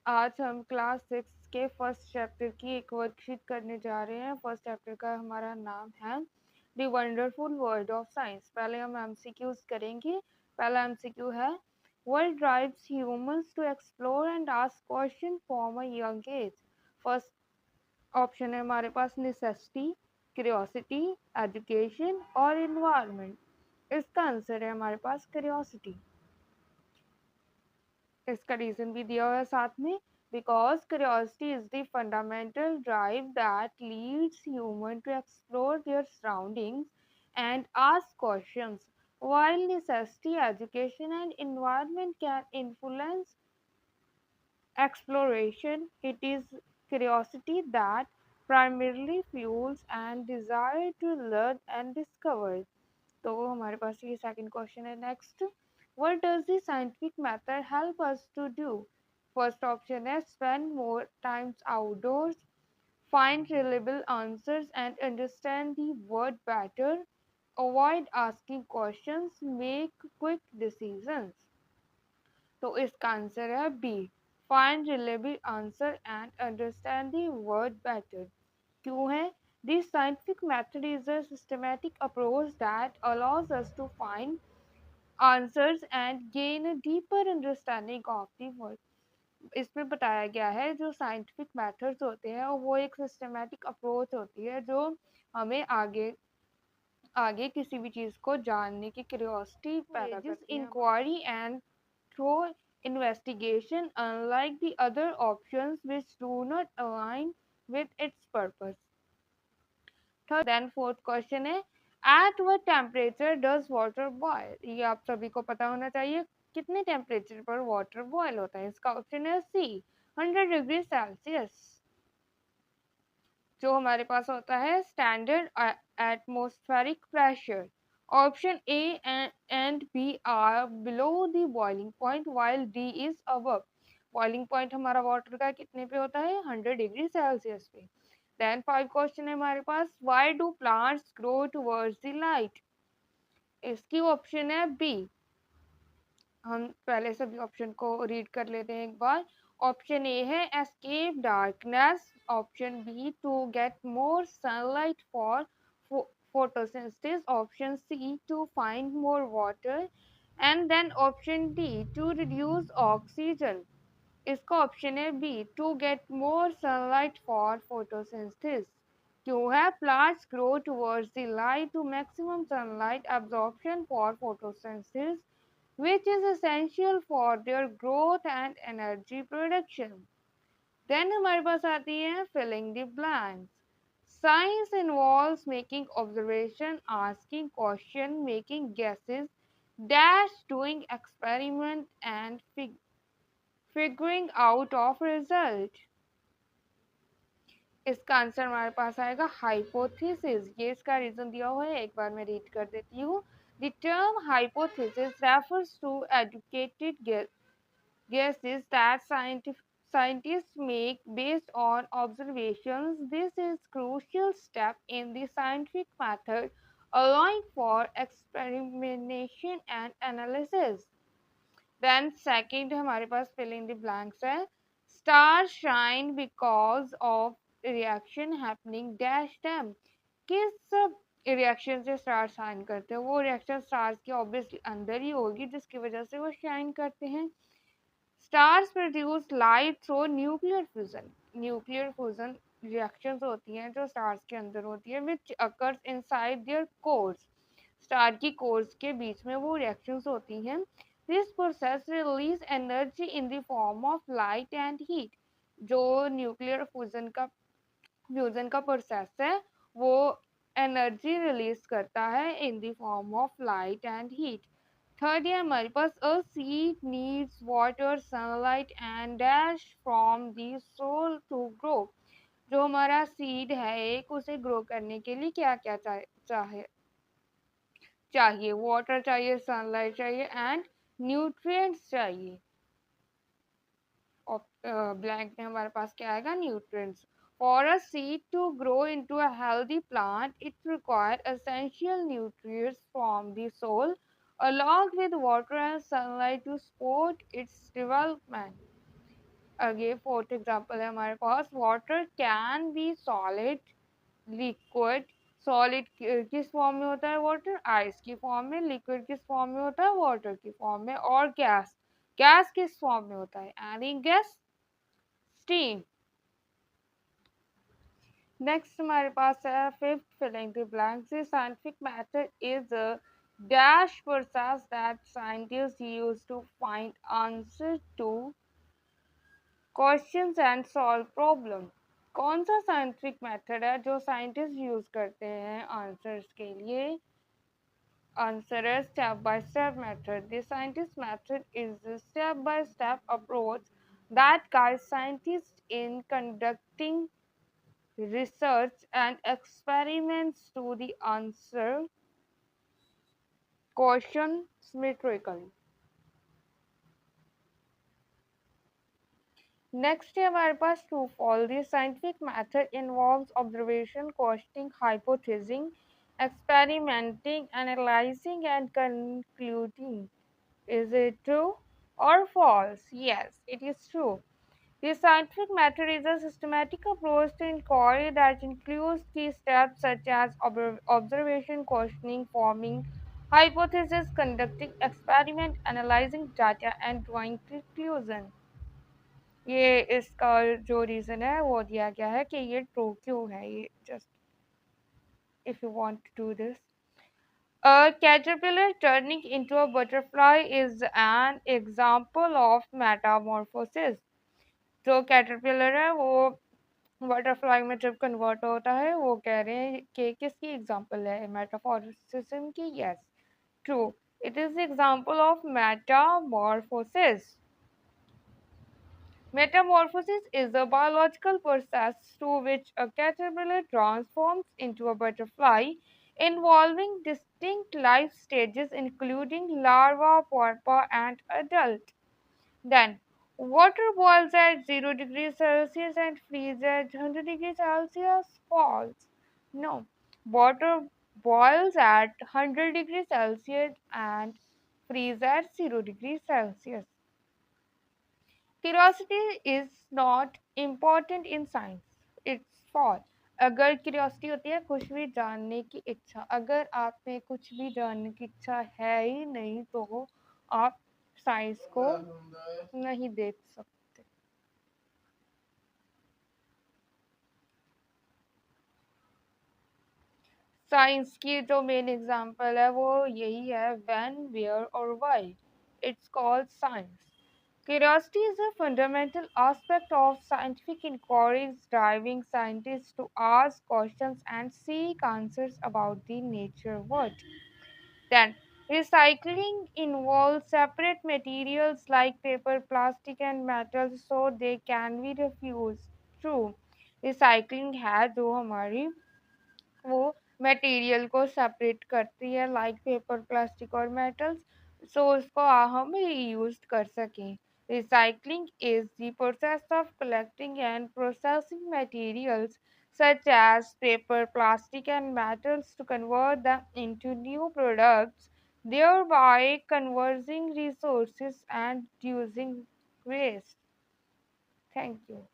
आज हम क्लास 6 के फर्स्ट चैप्टर की एक वर्कशीट करने जा रहे हैं। फर्स्ट चैप्टर का हमारा नाम है the wonderful world of science. पहले हम एमसीक्यूज करेंगे। पहला एमसीक्यू है, what drives humans to explore and ask question from a young age. First option है हमारे पास नेसेसिटी, क्यूरियोसिटी, एजुकेशन और इन्वायरमेंट। इसका आंसर है हमारे पास क्यूरियोसिटी। इसका रीजन भी दिया हुआ है साथ में, because curiosity is the fundamental drive that leads human to explore their surroundings and ask questions, while necessity, education and environment can influence exploration, it is curiosity that primarily fuels and desire to learn and discover. तो हमारे पास ये second question है। Next, what does the scientific method help us to do. First option है, spend more times outdoors, find reliable answers and understand the word better, avoid asking questions, make quick decisions। तो इसका answer है B, find reliable answer and understand the word better। क्यों है? This scientific method is a systematic approach that allows us to find answers and gain a deeper understanding of the world। इसमें बताया गया है जो scientific methods होते हैं वो एक सिस्टमैटिक अप्रोच होती है जो हमें आगे आगे किसी भी चीज़ को जानने की क्यूरियोसिटी पैदा करती है। Inquiry and through investigation, unlike the other options which do not align with its purpose। Third then fourth question है, at what temperature does water boil. ये आप सभी को पता होना चाहिए, कितने टेम्परेचर पर वाटर बॉयल होता है। इसका ऑप्शन है सी, 100 डिग्री सेल्सियस। जो हमारे पास होता है standard atmospheric pressure. Option A and B are below the boiling point while D is above. Boiling point हमारा वाटर का कितने पे होता है? 100 डिग्री सेल्सियस पे। देन फाइव क्वेश्चन है हमारे पास, why do plants grow towards the light. इसकी ऑप्शन है बी। हम पहले सभी ऑप्शन को रीड कर लेते हैं एक बार। ऑप्शन ए है escape darkness, option B to get more sunlight for photosynthesis, option C to find more water, and then option D to reduce oxygen। इसका ऑप्शन है B, to get more sunlight for photosynthesis. क्यों है? Plants grow towards the light to maximum sunlight absorption for photosynthesis, which is essential for their growth and energy production। Then हमारे पास आती है filling the blanks। Science involves making observation, asking question, making guesses, dash doing experiment and figuring out of result। इसका answer हमारे पास आएगा hypothesis. ये इसका reason दिया हुआ है, एक बार मैं रीड कर देती हूँ। The term hypothesis refers to educated guesses that scientists make based on observations. This is crucial step in the scientific method, allowing for experimentation and analysis। Then second हमारे पास fill in the blanks है, stars shine because of reaction happening dash them। किस reaction से star shine करते हैं? वो reaction stars के obviously अंदर ही होगी जिसकी वजह से वो शाइन करते हैं। Stars produce light through nuclear fusion. Nuclear fusion reactions होती हैं जो स्टार्स के अंदर होती है, which occurs inside their cores. Star की कोर्स के बीच में वो रिएक्शंस होती हैं। This process release energy in the form of light and heat. जो न्यूक्लियर फ्यूजन का प्रोसेस है वो एनर्जी रिलीज करता है in the form of light and heat. Third है हमारे पास, a seed needs water, sunlight and dash from the soil to grow. जो हमारा सीड है एक, उसे ग्रो करने के लिए क्या क्या चाहिए? वाटर चाहिए, सनलाइट चाहिए एंड न्यूट्रिएंट्स चाहिए। ब्लैंक में हमारे पास क्या आएगा? Nutrients. For a seed to grow into a healthy plant, it requires essential nutrients from the soil, along with water and sunlight to support its development। आगे fourth example है हमारे पास, water can be solid, liquid. Solid किस form में होता है water? Ice की form में। लिक्विड किस फॉर्म में होता है? वाटर की फॉर्म में। और गैस, गैस किस फॉर्म में होता है? Any gas? स्टीम। नेक्स्ट हमारे पास है fifth, filling the blanks. The scientific method is a dash process that scientist use to find answer to questions and solve problem. कौन सा साइंटिफिक मेथड है जो साइंटिस्ट यूज करते हैं आंसर्स के लिए? आंसर है step by step method. The scientist method is a step by step approach that guides scientists in conducting research and experiments to the answer question symmetrically. Next है हमारे पास true false. The scientific method involves observation, questioning, hypothesizing, experimenting, analyzing, and concluding. Is it true or false? Yes, it is true. The scientific method is a systematic approach to inquiry that includes key steps such as observation, questioning, forming hypothesis, conducting experiment, analyzing data, and drawing conclusion. ये इसका जो reason है वो दिया गया है कि ये ट्रू क्यों है। ये just if you want to do this, a caterpillar turning into a butterfly is an example of metamorphosis. जो कैटरपिलर है वो बटरफ्लाई में जब कन्वर्ट होता है, वो कह रहे हैं कि किसकी एग्जांपल है? मेटामॉर्फोसिस की। Yes, true, it is example of Metamorphosis. Metamorphosis is a biological process through which a caterpillar transforms into a butterfly, involving distinct life stages including larva, pupa, and adult. Then, water boils at 0 degrees Celsius and freezes at 100 degrees Celsius. False. No, water boils at 100 degrees Celsius and freezes at 0 degrees Celsius. Curiosity is not important in science. It's false. अगर curiosity होती है कुछ भी जानने की इच्छा, अगर आप में कुछ भी जानने की इच्छा है ही नहीं तो आप साइंस को नहीं देख सकते। साइंस की जो मेन एग्जांपल है वो यही है, व्हेन, वेयर और why. It's called science. Curiosity is a fundamental aspect of scientific inquiries, driving scientists to ask questions and seek answers about the nature world. Then, recycling involves separate materials like paper, plastic, and metals so they can be refused. True. Recycling है जो हमारी वो material को separate करती है, like paper, plastic और metals, सो उसको हम रीयूज कर सकें। Recycling is the process of collecting and processing materials such as paper, plastic, and metals to convert them into new products, thereby conserving resources and reducing waste. Thank you.